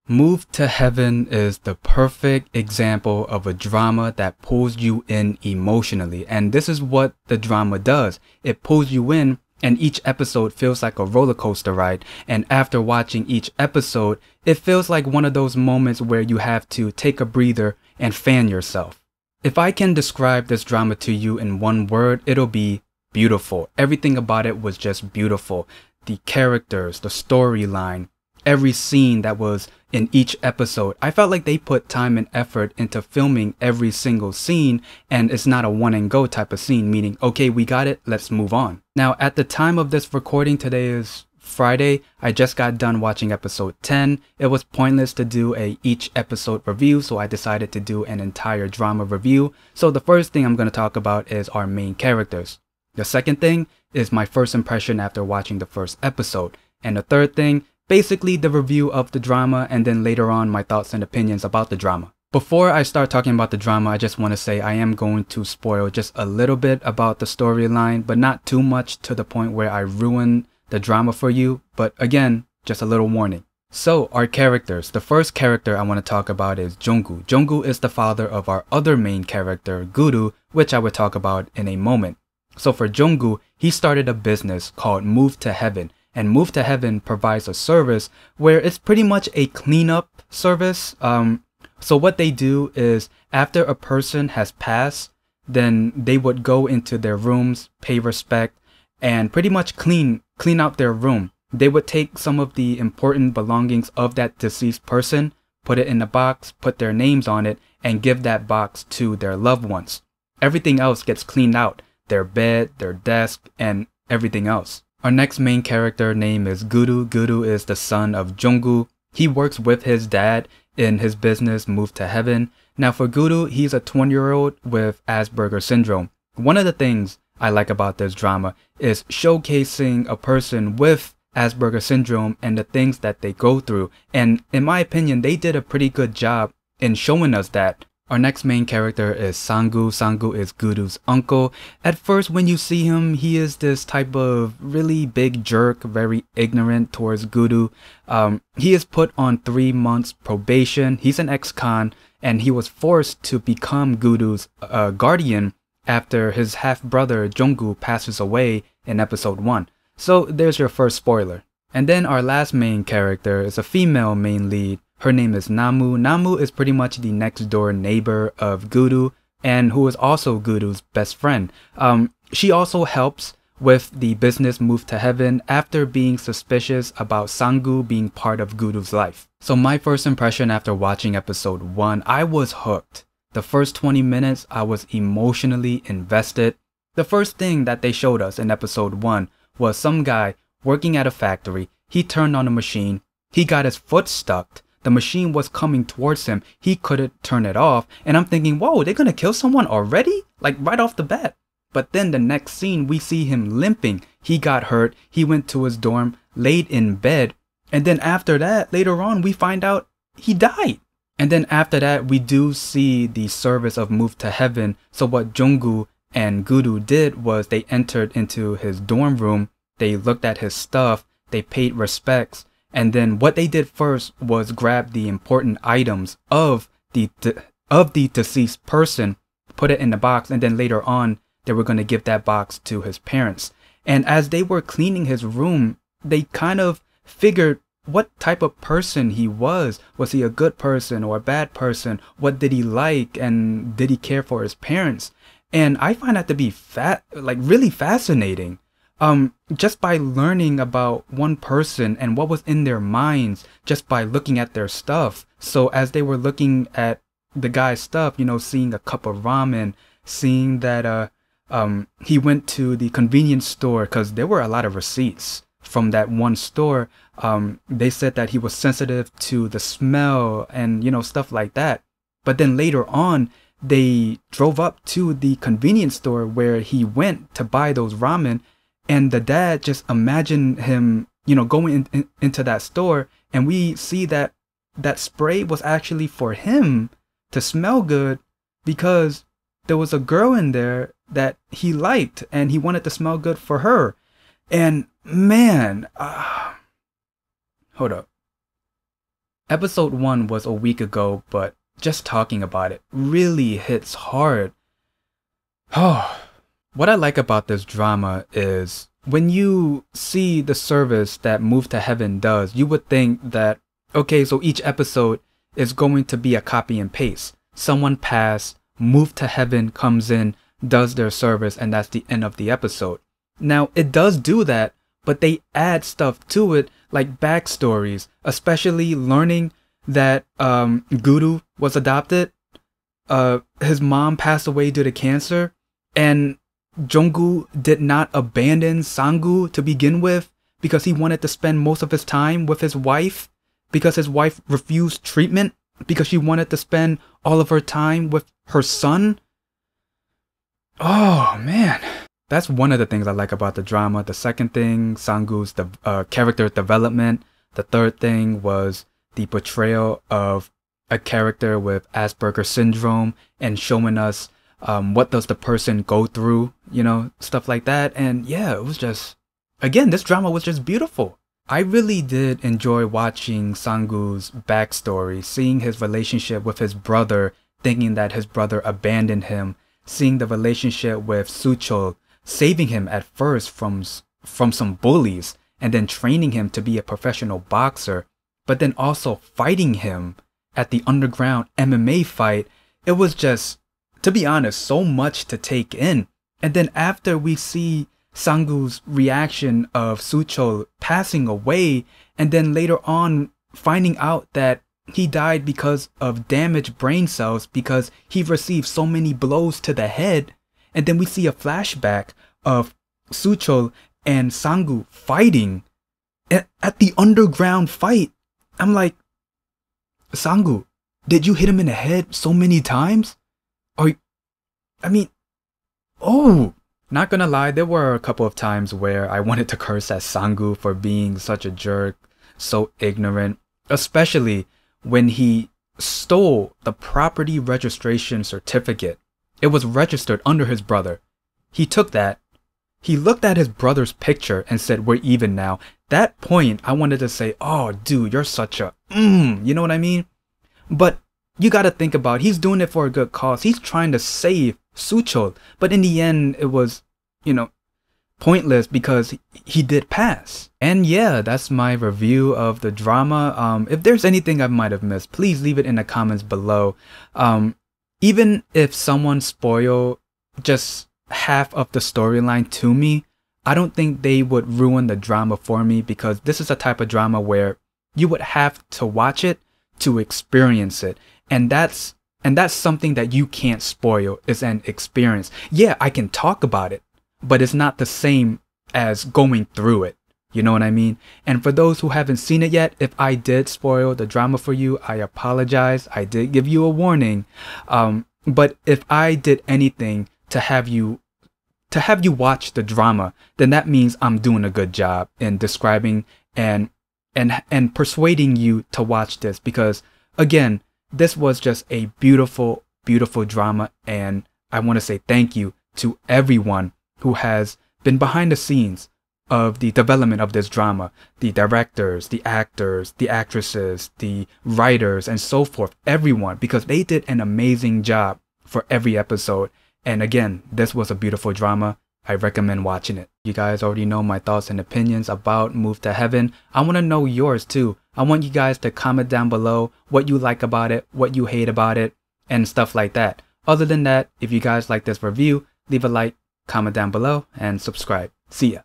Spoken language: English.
Move to Heaven is the perfect example of a drama that pulls you in emotionally. And this is what the drama does. It pulls you in, and each episode feels like a roller coaster ride. And after watching each episode, it feels like one of those moments where you have to take a breather and fan yourself. If I can describe this drama to you in one word, it'll be beautiful. Everything about it was just beautiful. The characters, the storyline, every scene that was in each episode. I felt like they put time and effort into filming every single scene, and it's not a one and go type of scene, meaning, okay, we got it, let's move on. Now, at the time of this recording, today is Friday, I just got done watching episode 10. It was pointless to do each episode review, so I decided to do an entire drama review. So the first thing I'm going to talk about is our main characters. The second thing is my first impression after watching the first episode. And the third thing, basically the review of the drama, and then later on my thoughts and opinions about the drama. Before I start talking about the drama, I just want to say I am going to spoil just a little bit about the storyline, but not too much to the point where I ruin the drama for you. But again, just a little warning. So our characters. The first character I want to talk about is Jonggu. Jonggu is the father of our other main character, Guru, which I will talk about in a moment. So for Jonggu, he started a business called Move to Heaven. And Move to Heaven provides a service where it's pretty much a cleanup service. So what they do is after a person has passed, then they would go into their rooms, pay respect, and pretty much clean out their room. They would take some of the important belongings of that deceased person, put it in a box, put their names on it, and give that box to their loved ones. Everything else gets cleaned out. Their bed, their desk, and everything else. Our next main character name is Guru. Guru is the son of Jonggu. He works with his dad in his business Move to Heaven. Now for Guru, he's a 20-year-old with Asperger's syndrome. One of the things I like about this drama is showcasing a person with Asperger's syndrome and the things that they go through. And in my opinion, they did a pretty good job in showing us that. Our next main character is Sangu. Sangu is Guru's uncle. At first, when you see him, he is this type of really big jerk, very ignorant towards Guru. He is put on 3 months probation. He's an ex-con, and he was forced to become Guru's guardian after his half-brother Jonggu passes away in episode 1. So there's your first spoiler. And then our last main character is a female main lead. Her name is Namu. Namu is pretty much the next door neighbor of Guru, and who is also Guru's best friend. She also helps with the business Move to Heaven after being suspicious about Sangu being part of Guru's life. So my first impression after watching episode 1, I was hooked. The first 20 minutes, I was emotionally invested. The first thing that they showed us in episode 1 was some guy working at a factory. He turned on a machine. He got his foot stuck. The machine was coming towards him. He couldn't turn it off. And I'm thinking, whoa, they're going to kill someone already? Like right off the bat. But then the next scene, we see him limping. He got hurt. He went to his dorm, laid in bed. And then after that, later on, we find out he died. And then after that, we do see the service of Move to Heaven. So what Jonggu and Guru did was they entered into his dorm room. They looked at his stuff. They paid respects. And then what they did first was grab the important items of the deceased person, put it in the box, and then later on, they were going to give that box to his parents. And as they were cleaning his room, they kind of figured what type of person he was. Was he a good person or a bad person? What did he like? And did he care for his parents? And I find that to be really fascinating. Just by learning about one person and what was in their minds just by looking at their stuff. So as they were looking at the guy's stuff, you know, seeing a cup of ramen, seeing that he went to the convenience store because there were a lot of receipts from that one store. They said that he was sensitive to the smell and, you know, stuff like that. But then later on, they drove up to the convenience store where he went to buy those ramen. And the dad just imagined him, you know, going into that store, and we see that that spray was actually for him to smell good because there was a girl in there that he liked and he wanted to smell good for her. And man, hold up. Episode 1 was a week ago, but just talking about it really hits hard. Oh, what I like about this drama is when you see the service that Move to Heaven does, you would think that, okay, so each episode is going to be a copy and paste. Someone passed, Move to Heaven comes in, does their service, and that's the end of the episode. Now, it does do that, but they add stuff to it, like backstories, especially learning that Guru was adopted. His mom passed away due to cancer, and Jonggu did not abandon Sanggu to begin with because he wanted to spend most of his time with his wife, because his wife refused treatment because she wanted to spend all of her time with her son. Oh man, that's one of the things I like about the drama. The second thing, Sanggu's character development. The third thing was the portrayal of a character with Asperger's syndrome and showing us what does the person go through, you know, stuff like that. And yeah, it was just, again, this drama was just beautiful. I really did enjoy watching Sanggu's backstory, seeing his relationship with his brother, thinking that his brother abandoned him, seeing the relationship with Suchol, saving him at first from some bullies, and then training him to be a professional boxer, but then also fighting him at the underground MMA fight. It was just, to be honest, so much to take in. And then after we see Sanggu's reaction of Suchol passing away, and then later on finding out that he died because of damaged brain cells because he received so many blows to the head. And then we see a flashback of Suchol and Sanggu fighting at the underground fight. I'm like, Sanggu, did you hit him in the head so many times? Not gonna lie, there were a couple of times where I wanted to curse at Sanggu for being such a jerk, so ignorant, especially when he stole the property registration certificate. It was registered under his brother. He took that. He looked at his brother's picture and said, we're even now. That point, I wanted to say, oh, dude, you're such a, you know what I mean? But you got to think about, he's doing it for a good cause. He's trying to save Suchol. But in the end, it was, you know, pointless because he did pass. And yeah, that's my review of the drama. If there's anything I might have missed, please leave it in the comments below. Even if someone spoiled just half of the storyline to me, I don't think they would ruin the drama for me, because this is a type of drama where you would have to watch it to experience it. And that's something that you can't spoil, is an experience. Yeah, I can talk about it, but it's not the same as going through it. You know what I mean? And for those who haven't seen it yet, if I did spoil the drama for you, I apologize. I did give you a warning. But if I did anything to have you watch the drama, then that means I'm doing a good job in describing and persuading you to watch this, because again, this was just a beautiful, beautiful drama. And I want to say thank you to everyone who has been behind the scenes of the development of this drama. The directors, the actors, the actresses, the writers, and so forth. Everyone, because they did an amazing job for every episode. And again, this was a beautiful drama. I recommend watching it. You guys already know my thoughts and opinions about Move to Heaven. I want to know yours too. I want you guys to comment down below what you like about it, what you hate about it, and stuff like that. Other than that, if you guys like this review, leave a like, comment down below, and subscribe. See ya.